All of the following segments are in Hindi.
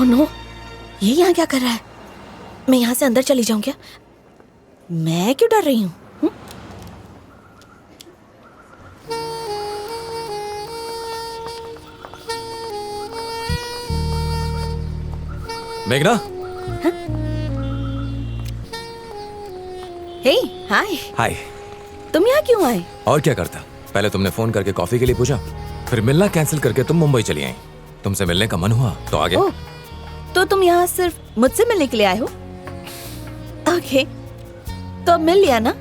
नो, ये यहाँ क्या कर रहा है? मैं यहाँ से अंदर चली जाऊँ क्या? मैं क्यों डर रही हूँ? मेघना। हे, हाय। हाय। तुम यहाँ क्यों आए? और क्या करता? पहले तुमने फोन करके कॉफी के लिए पूछा, फिर मिलना कैंसिल करके तुम मुंबई चली आई। तुमसे मिलने का मन हुआ तो आ गए। ओह, तो तुम यहाँ सिर्फ मुझसे मिलने के लिए आए हो? ओके, तो अब मिल लिया ना?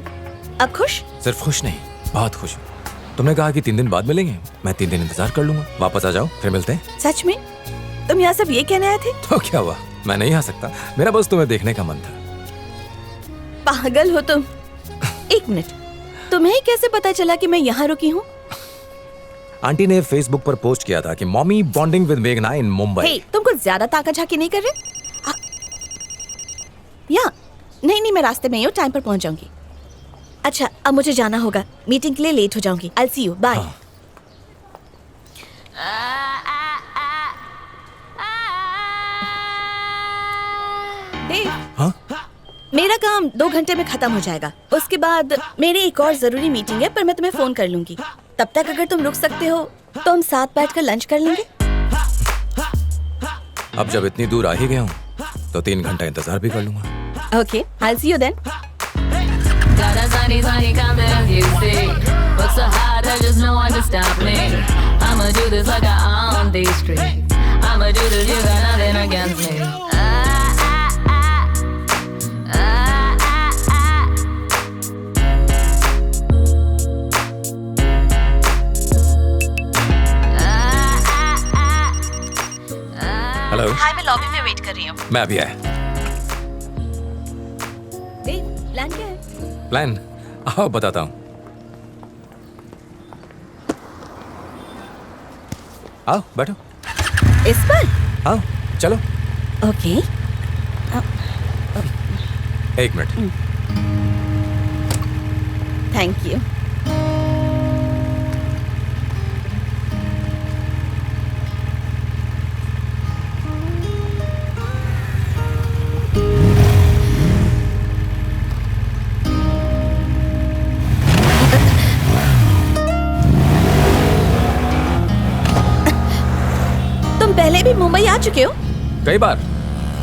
अब खुश? सिर्फ खुश नहीं, बहुत खुश हूँ। तुमने कहा कि 3 दिन बाद मिलेंगे। मैं 3 दिन इंतजार कर लूंगा। वापस आ जाओ, फिर मिलते हैं। सच में? तुम यहाँ सब ये कहने आए थे? तो क्या हुआ, मैं नहीं आ सकता? मेरा बस तुम्हें देखने का मन था। पागल हो तुम। एक मिनट, तुम्हें कैसे पता चला कि मैं यहाँ रुकी हूँ? आंटी ने फेसबुक पर पोस्ट किया था कि मॉमी बॉन्डिंग विद मेघना इन मुंबई। हे, तुम कुछ ज्यादा ताका झाकी नहीं कर रहे? या नहीं, मैं रास्ते में ही हूँ, टाइम पर पहुंच जाऊंगी। अच्छा, अब मुझे जाना होगा, मीटिंग के लिए लेट हो जाऊंगी। आई सी यू, बाय। हाँ? मेरा काम 2 घंटे में खत्म हो जाएगा। उसके बाद मेरी एक और जरूरी मीटिंग है, पर मैं तुम्हें फोन कर लूंगी। तब तक अगर तुम रुक सकते हो तो हम साथ बैठकर लंच कर लेंगे। अब जब इतनी दूर आ ही गया हूँ तो 3 घंटा इंतजार भी कर लूंगा। Okay, I see you then. Got a sunny, sunny confidence, you see. Work so hard, there's just no one to stop me. I'ma do this like I own these streets. I'ma do this, you got nothing against me. Hello. Hi, मैं लॉबी में वेट कर रही हूँ। मैं अभी आया। प्लान क्या है? प्लान आओ बताता हूँ। आओ बैठो। इस पर? आओ चलो। ओके। 1 मिनट। Thank you. पहले भी मुंबई आ चुके हो? कई बार।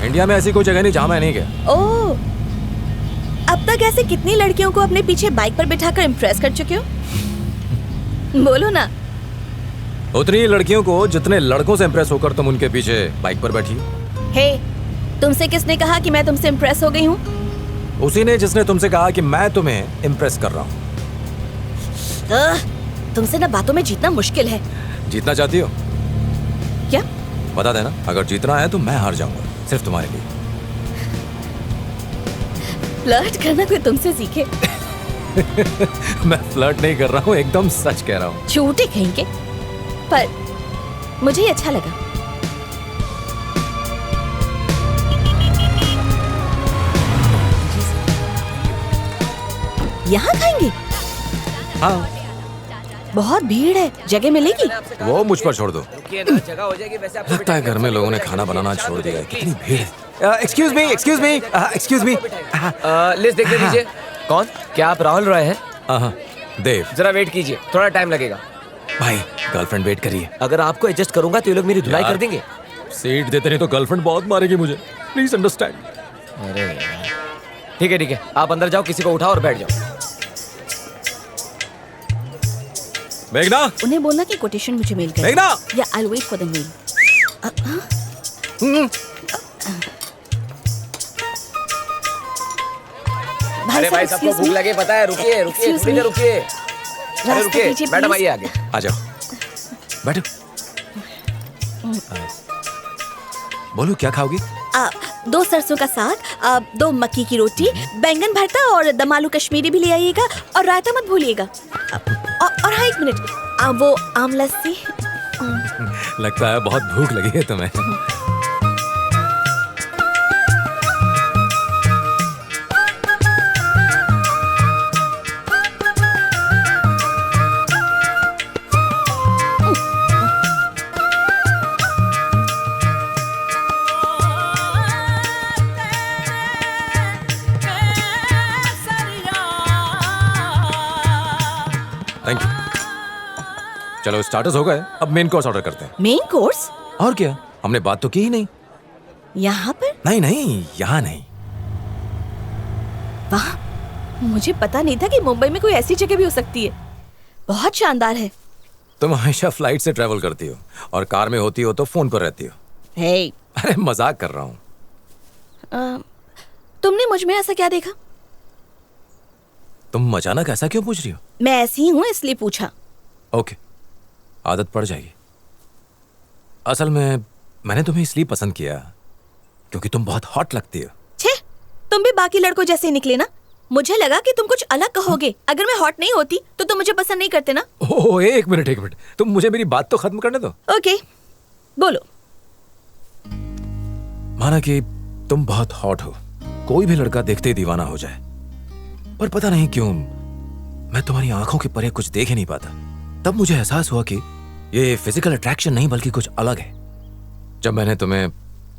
इंडिया में ऐसी कोई जगह नहीं जहां मैं नहीं गया। ओह, अब तक ऐसे कितनी लड़कियों को अपने पीछे बाइक पर बिठाकर इम्प्रेस कर चुके हो? बोलो ना। उतनी ही लड़कियों को जितने लड़कों से इम्प्रेस होकर तुम उनके पीछे बाइक पर बैठी। हे, तुमसे किसने कहा कि मैं तुमसे इम्प्रेस हो गई हूँ? उसी ने जिसने तुमसे कहा कि मैं तुम्हें इम्प्रेस कर रहा हूँ। तुमसे ना बातों में जीतना मुश्किल है। जीतना चाहती हो? क्या? बता देना, अगर जीतना है तो मैं हार जाऊंगा, सिर्फ तुम्हारे लिए। फ्लर्ट करना कोई तुमसे सीखे? मैं फ्लर्ट नहीं कर रहा हूँ, एकदम सच कह रहा हूँ। झूठे कहेंगे, पर मुझे ये अच्छा लगा। यहाँ खाएंगे? हाँ। बहुत भीड़ है, जगह मिलेगी? वो मुझ पर छोड़ दो। जगह हो जाएगी। वैसे लगता है घर में लोगों ने खाना बनाना छोड़ दिया है। कितनी भीड़ है। Excuse me, excuse me, excuse me. List देख लीजिए। कौन? क्या आप राहुल रॉय हैं? हाँ, देव। जरा वेट कीजिए, थोड़ा टाइम लगेगा। भाई, गर्लफ्रेंड वेट करिए। अगर आपको एडजस्ट करूंगा तो ये लोग मेरी धुलाई कर देंगे। सीट देते नहीं तो गर्लफ्रेंड बहुत मारेगी मुझे। Please understand. अरे ठीक है, आप अंदर जाओ, किसी को उठाओ और बैठ जाओ। मेघना, उन्हें बोलना कि कोटेशन मुझे मेल कर। मेघना, या I will wait for the mail. अरे भाई, सबको भूख लगे पता है। रुकिए थोड़ी देर रुकिए। अरे रुकिए, मैडम आइए आगे। आ जाओ, बैठो। बोलो क्या खाओगी? 2 सरसों का साग, 2 मक्की की रोटी, बैंगन भरता और दम आलू कश्मीरी भी ले आइएगा, और रायता मत भूलिएगा। और हाँ, 1 मिनट, वो आम लस्सी। लगता है बहुत भूख लगी है तुम्हें। Thank you. चलो स्टार्टर्स हो गए, अब मेन कोर्स ऑर्डर करते हैं। मेन कोर्स और क्या, हमने बात तो की ही नहीं। यहाँ पर? नहीं, यहाँ नहीं। वाह, मुझे पता नहीं था कि मुंबई में कोई ऐसी जगह भी हो सकती है। बहुत शानदार है। तुम हमेशा फ्लाइट से ट्रेवल करती हो और कार में होती हो तो फोन पर रहती हो। हे, अरे मजाक कर रहा हूँ। तुमने मुझ में ऐसा क्या देखा? तुम अचानक ऐसा क्यों पूछ रही हो? मैं ऐसी हूँ इसलिए पूछा। ओके, आदत पड़ जाएगी। असल में मैंने तुम्हें इसलिए पसंद किया क्योंकि तुम बहुत हॉट लगती हो। छे, तुम भी बाकी लड़कों जैसे ही निकले ना। मुझे लगा कि तुम कुछ अलग कहोगे। अगर मैं हॉट नहीं होती तो तुम मुझे पसंद नहीं करते ना। ओह, एक मिनट, तुम मुझे मेरी बात तो खत्म करने दो। ओके, बोलो। माना कि तुम बहुत हॉट हो, कोई भी लड़का देखते ही दीवाना हो जाए, पर पता नहीं क्यों मैं तुम्हारी आंखों के परे कुछ देख ही नहीं पाता। तब मुझे एहसास हुआ कि ये फिजिकल अट्रैक्शन नहीं बल्कि कुछ अलग है। जब मैंने तुम्हें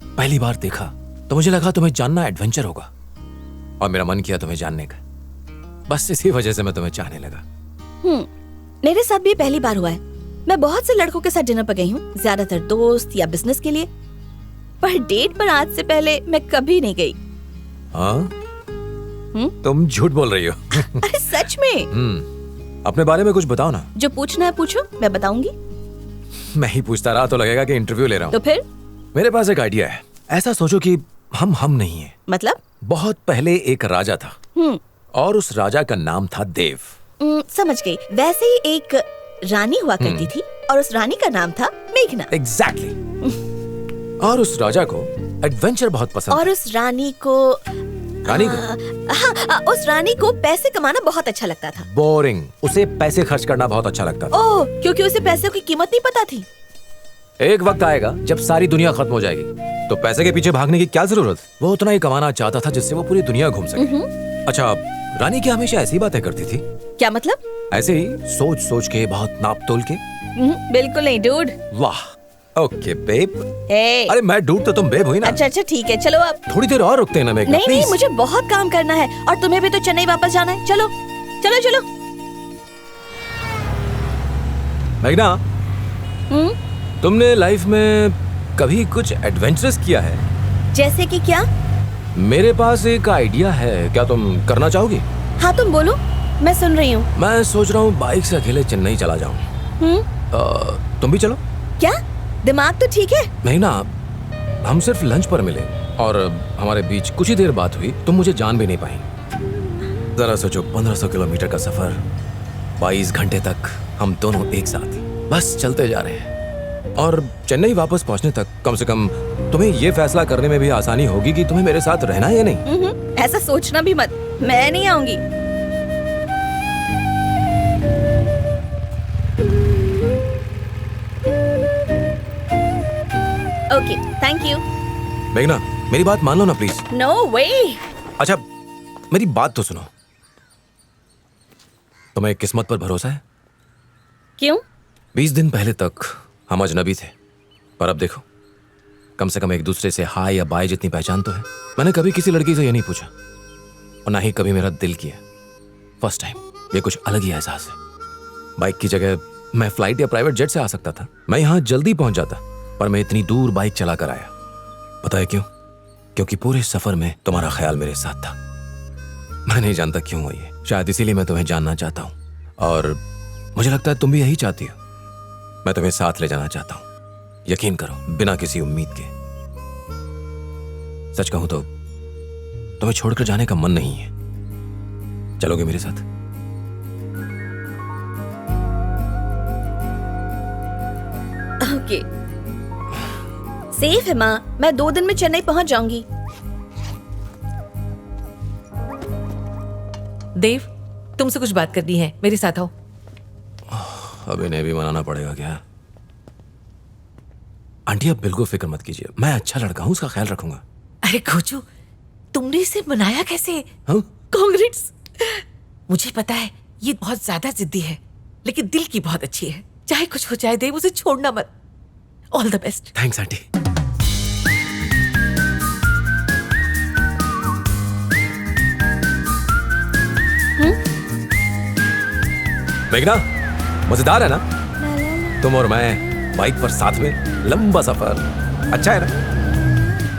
पहली बार देखा तो मुझे लगा तुम्हें जानना एडवेंचर होगा और मेरा मन किया तुम्हें जानने का। बस इसी वजह से मैं तुम्हें चाहने लगा। मेरे साथ भी पहली बार हुआ है। मैं बहुत से लड़कों के साथ डिनर पर गई हूँ, ज्यादातर दोस्त या बिजनेस के लिए, पर डेट पर आज से पहले मैं कभी नहीं गई। हाँ? तुम झूठ बोल रही हो। अरे सच में। अपने बारे में कुछ बताओ ना। जो पूछना है पूछो, मैं बताऊंगी। मैं ही पूछता रहा तो लगेगा कि इंटरव्यू ले रहा हूँ। तो फिर? मेरे पास एक आइडिया है। ऐसा सोचो कि हम नहीं है। मतलब? बहुत पहले एक राजा था और उस राजा का नाम था देव। समझ गई। वैसे ही एक रानी हुआ करती थी और उस रानी का नाम था मेघना। एग्जैक्टली। और उस राजा को एडवेंचर बहुत पसंद और उस रानी को उस रानी को पैसे कमाना बहुत अच्छा लगता था। बोरिंग। उसे पैसे खर्च करना बहुत अच्छा लगता था। ओह, क्योंकि उसे पैसों की कीमत नहीं पता थी। एक वक्त आएगा जब सारी दुनिया खत्म हो जाएगी तो पैसे के पीछे भागने की क्या जरूरत। वो उतना ही कमाना चाहता था जिससे वो पूरी दुनिया घूम सके। अच्छा, रानी क्या हमेशा ऐसी बातें करती थी? क्या मतलब? ऐसे ही सोच सोच के, बहुत नाप तोल के। बिल्कुल नहीं डूड। वाह, ओके बेब। हे। अरे मैं डूड तो तुम बेब हुई ना। अच्छा ठीक है, चलो अब। थोड़ी देर और रुकते हैं ना मेघना, नहीं, प्लीज। मुझे बहुत काम करना है और तुम्हें भी तो चेन्नई वापस जाना है। चलो चलो चलो। मेघना, तुमने लाइफ में कभी कुछ एडवेंचरस किया है? जैसे कि क्या? मेरे पास एक आइडिया है, क्या तुम करना चाहोगी? हाँ तुम बोलो, मैं सुन रही हूँ। मैं सोच रहा हूँ बाइक से अकेले चेन्नई चला जाऊँ। तुम भी चलो। क्या? दिमाग तो ठीक है। नहीं ना, हम सिर्फ लंच पर मिले और हमारे बीच कुछ ही देर बात हुई, तुम मुझे जान भी नहीं पाई। जरा सोचो, 1500 किलोमीटर का सफर, 22 घंटे तक हम दोनों एक साथ बस चलते जा रहे हैं और चेन्नई वापस पहुंचने तक कम से कम तुम्हें ये फैसला करने में भी आसानी होगी कि तुम्हें मेरे साथ रहना है या नहीं। ऐसा सोचना भी मत, मैं नहीं आऊंगी। Okay, thank you. मेघना, मेरी बात मान लो ना प्लीज। नो वे। अच्छा, मेरी बात तो सुनो। तुम्हें किस्मत पर भरोसा है? क्यों? 20 दिन पहले तक हम अजनबी थे, पर अब देखो, कम से कम एक दूसरे से हाय या बाय जितनी पहचान तो है। मैंने कभी किसी लड़की से ये नहीं पूछा और ना ही कभी मेरा दिल किया। फर्स्ट टाइम, ये कुछ अलग ही एहसास है। बाइक की जगह मैं फ्लाइट या प्राइवेट जेट से आ सकता था। मैं यहाँ जल्दी पहुंच जाता, पर मैं इतनी दूर बाइक चला कर आया। पता है क्यों? क्योंकि पूरे सफर में तुम्हारा ख्याल मेरे साथ था। मैं नहीं जानता क्यों हुआ ये, शायद इसीलिए मैं तुम्हें जानना चाहता हूँ और मुझे लगता है तुम भी यही चाहती हो। मैं तुम्हें साथ ले जाना चाहता हूँ, यकीन करो, बिना किसी उम्मीद के। सच कहूं तो तुम्हें छोड़कर जाने का मन नहीं है। चलोगे मेरे साथ? ओके, सेफ है माँ। मैं 2 दिन में चेन्नई पहुंच जाऊंगी। देव, तुमसे कुछ बात करनी है, मेरे साथ आओ। अब इन्हें भी मनाना पड़ेगा क्या? आंटी, आप बिल्कुल फिक्र मत कीजिए, मैं अच्छा लड़का हूँ, उसका ख्याल रखूंगा। अरे खोजू, तुमने इसे मनाया कैसे? हाँ? कांग्रेट्स। मुझे पता है ये बहुत ज्यादा जिद्दी है, लेकिन दिल की बहुत अच्छी है। चाहे कुछ हो जाए देव, उसे छोड़ना मत। All the best. Thanks aunty. मेघना, मजेदार है ना? तुम और मैं बाइक पर साथ में, लंबा सफर, अच्छा है ना?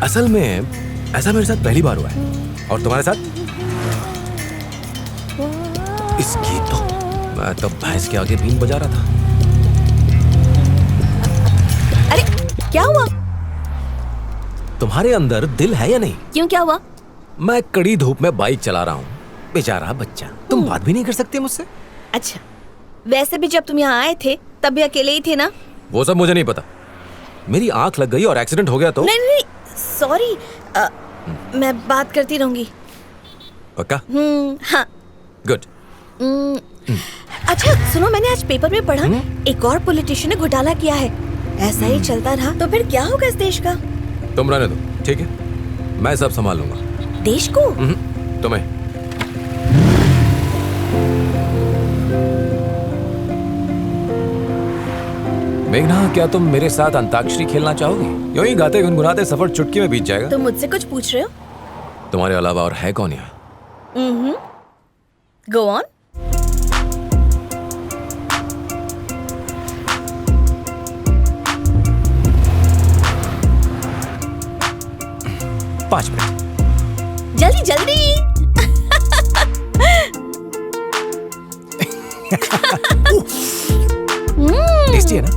असल में ऐसा मेरे साथ पहली बार हुआ है। और तुम्हारे साथ? इसकी तो मैं तो भैंस के आगे बीन बजा रहा था। अरे क्या हुआ? तुम्हारे अंदर दिल है या नहीं? क्यों, क्या हुआ? मैं कड़ी धूप में बाइक चला रहा हूँ, बेचारा बच्चा। तुम बात भी नहीं कर सकते मुझसे? अच्छा, वैसे भी जब तुम यहाँ आए थे तब भी अकेले ही थे ना? वो सब मुझे नहीं पता। मेरी आंख लग गई और एक्सीडेंट हो गया तो? नहीं नहीं, सॉरी, मैं बात करती रहूंगी। पक्का? हाँ। गुड। अच्छा सुनो, मैंने आज पेपर में पढ़ा एक और पॉलिटिशियन ने घोटाला किया है। ऐसा ही चलता रहा तो फिर क्या होगा इस देश का? तुम रहने दो, ठीक है? मैं सब संभाल लूंगा। देश को? तुम्हें। मेघना, क्या तुम मेरे साथ अंताक्षरी खेलना चाहोगी? यूं ही गाते गुनगुनाते सफर चुटकी में बीत जाएगा। तुम मुझसे कुछ पूछ रहे हो? तुम्हारे अलावा और है कौन यहाँ? Go on. पाँच मिनट। जल्दी जल्दी। टेस्टी है ना?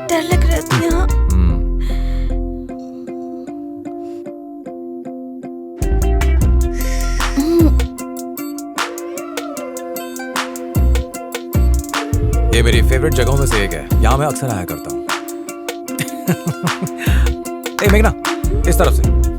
डर लग रहा था यहाँ। ये मेरी फेवरेट जगहों में से एक है। यहाँ मैं अक्सर आया करता हूँ। ए मेघना, इस तरफ से।